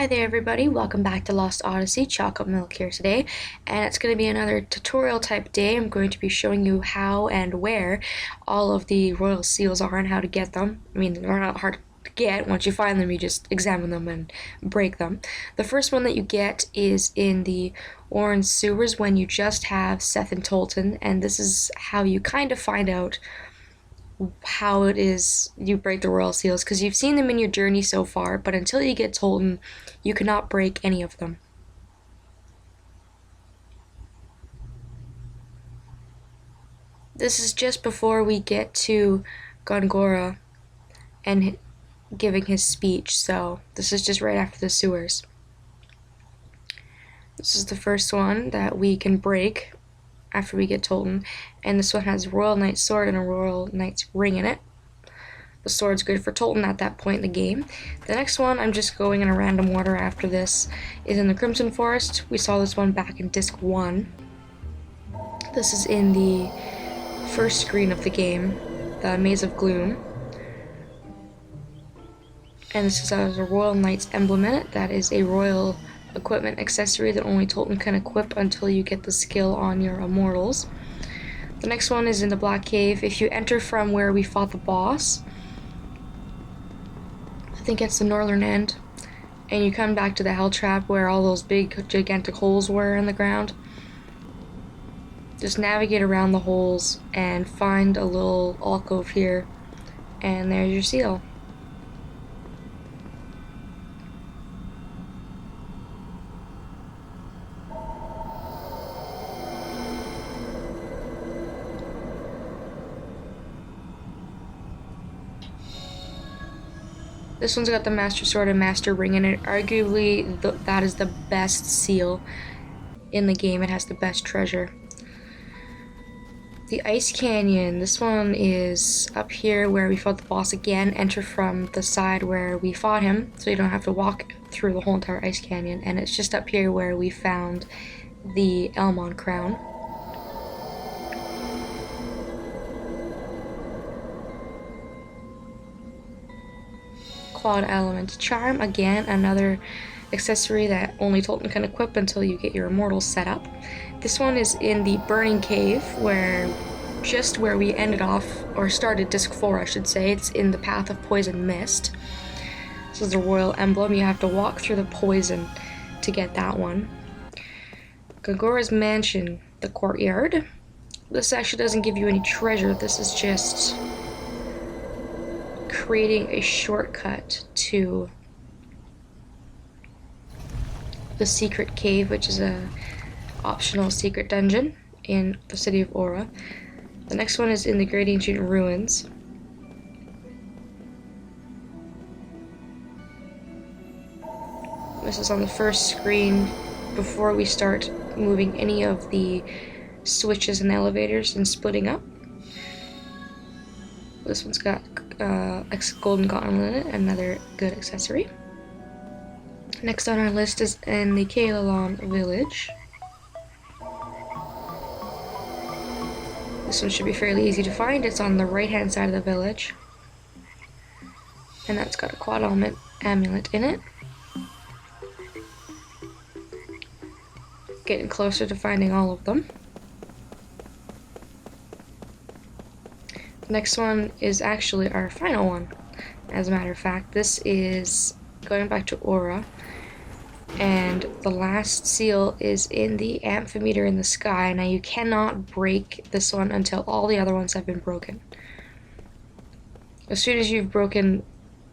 Hi there everybody, welcome back to Lost Odyssey. Chocolate Milk here today, and it's going to be another tutorial type day. I'm going to be showing you how and where all of the royal seals are and how to get them. I mean, they're not hard to get. Once you find them, you just examine them and break them. The first one that you get is in the orange sewers when you just have Seth and Tolten, and this is how you kind of find out how it is you break the royal seals, because you've seen them in your journey so far, but until you get Tolten, you cannot break any of them. This is just before we get to Gongora and giving his speech, so this is just right after the sewers. This is the first one that we can break after we get Tolten, and this one has Royal Knight's Sword and a Royal Knight's Ring in it. The sword's good for Tolten at that point in the game. The next one, I'm just going in a random order after this, is in the Crimson Forest. We saw this one back in Disc 1. This is in the first screen of the game, the Maze of Gloom. And this has a Royal Knight's Emblem in it. That is a royal equipment accessory that only Tolten can equip until you get the skill on your immortals. The next one is in the Black Cave. If you enter from where we fought the boss, I think it's the northern end, and you come back to the Helltrap where all those big gigantic holes were in the ground, just navigate around the holes and find a little alcove here, and there's your seal. This one's got the Master Sword and Master Ring in it. Arguably, that is the best seal in the game. It has the best treasure. The Ice Canyon. This one is up here where we fought the boss again. Enter from the side where we fought him, so you don't have to walk through the whole entire Ice Canyon. And it's just up here where we found the Elmon crown. Quad Element Charm, again another accessory that only Tolten can equip until you get your immortals set up. This one is in the Burning Cave, just where we ended off, or started Disc 4 I should say. It's in the Path of Poison Mist. This is the Royal Emblem. You have to walk through the poison to get that one. Gongora's Mansion, the Courtyard. This actually doesn't give you any treasure. This is just creating a shortcut to the secret cave, which is a optional secret dungeon in the city of Uhra. The next one is in the Great Ancient Ruins. This is on the first screen before we start moving any of the switches and elevators and splitting up. This one's got golden gauntlet in it, another good accessory. Next on our list is in the Kale village. This one should be fairly easy to find. It's on the right hand side of the village, and that's got a quad element amulet in it. Getting closer to finding all of them. Next one is actually our final one, as a matter of fact. This is going back to Uhra, and the last seal is in the amphimeter in the sky. Now you cannot break this one until all the other ones have been broken. As soon as you've broken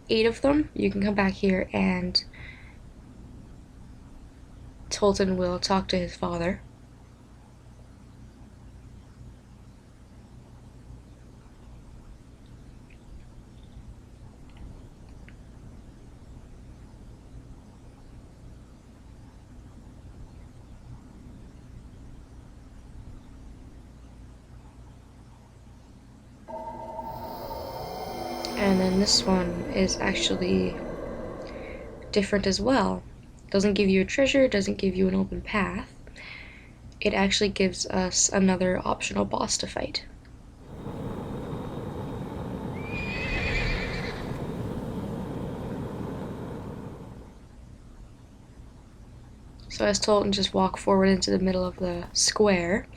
8 of them, you can come back here and Tolten will talk to his father. And then this one is actually different as well. Doesn't give you a treasure, doesn't give you an open path. It actually gives us another optional boss to fight. So as Tolten just walk forward into the middle of the square.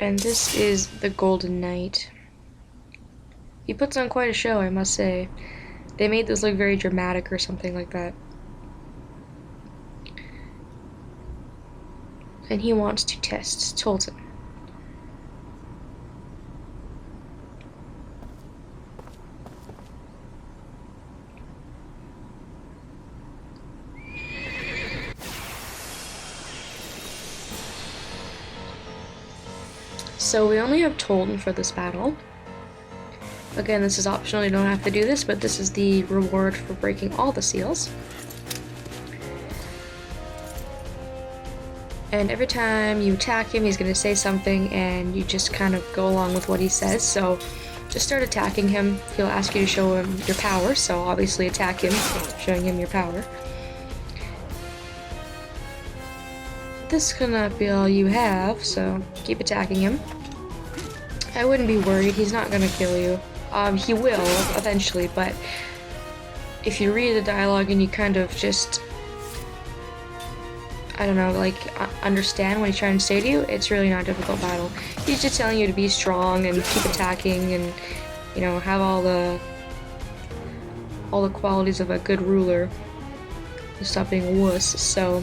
And this is the Golden Knight. He puts on quite a show, I must say. They made this look very dramatic or something like that. And he wants to test Tolten. So we only have Tolten for this battle. Again, this is optional, you don't have to do this, but this is the reward for breaking all the seals. And every time you attack him, he's going to say something, and you just kind of go along with what he says. So just start attacking him. He'll ask you to show him your power, so obviously attack him, showing him your power. This cannot be all you have, so keep attacking him. I wouldn't be worried, he's not gonna kill you. He will, eventually, but if you read the dialogue and you kind of just, I don't know, like, understand what he's trying to say to you, it's really not a difficult battle. He's just telling you to be strong and keep attacking and, you know, have all the qualities of a good ruler. Just stop being a wuss, so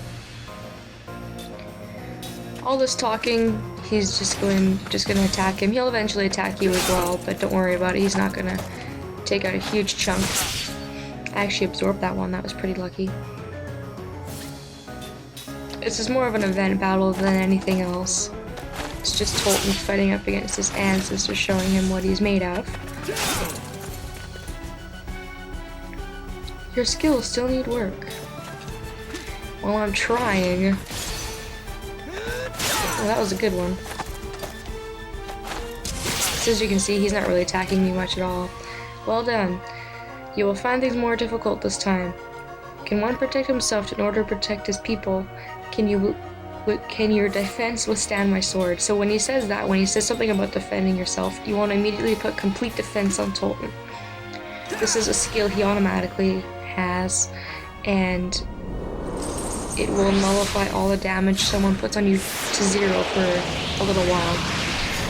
all this talking, he's just gonna attack him. He'll eventually attack you as well, but don't worry about it. He's not gonna take out a huge chunk. I actually absorbed that one. That was pretty lucky. This is more of an event battle than anything else. It's just Tolten fighting up against his ancestor, showing him what he's made of. Your skills still need work. Well, I'm trying. Oh, that was a good one. So as you can see, he's not really attacking me much at all. Well done. You will find things more difficult this time. Can one protect himself in order to protect his people? Can your defense withstand my sword? So when he says that, when he says something about defending yourself, you want to immediately put complete defense on Tolten. This is a skill he automatically has, and it will nullify all the damage someone puts on you to zero for a little while.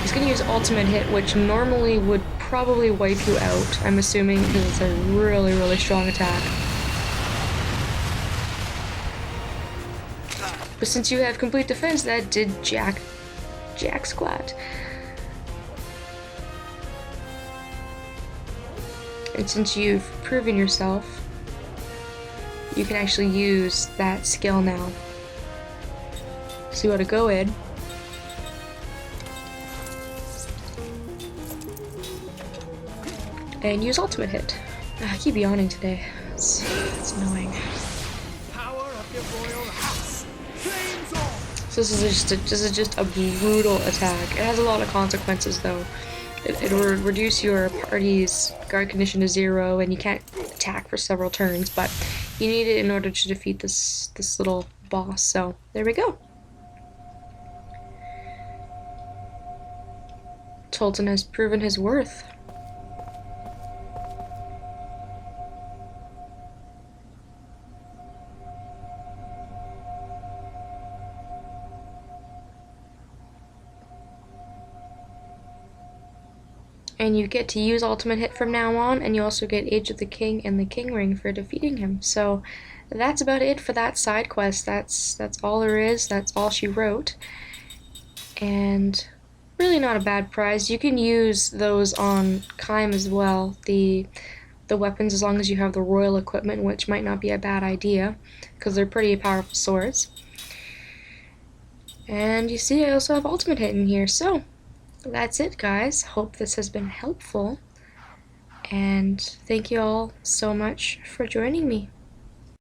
He's going to use ultimate hit, which normally would probably wipe you out, I'm assuming, because it's a really, really strong attack. But since you have complete defense, that did jack squat. And since you've proven yourself, you can actually use that skill now. So you want to go in. And use ultimate hit. I keep yawning today. It's annoying. Power of the royal house. Flames on. So this is just a brutal attack. It has a lot of consequences though. It will reduce your party's guard condition to 0, and you can't attack for several turns, but you need it in order to defeat this little boss. So there we go. Tolten has proven his worth. And you get to use ultimate hit from now on, and you also get Age of the King and the King Ring for defeating him. So that's about it for that side quest. That's all there is. That's all she wrote. And really not a bad prize. You can use those on Kime as well. The the weapons as long as you have the royal equipment, which might not be a bad idea because they're pretty powerful swords. And you see I also have ultimate hit in here. So that's it, guys. Hope this has been helpful. And thank you all so much for joining me.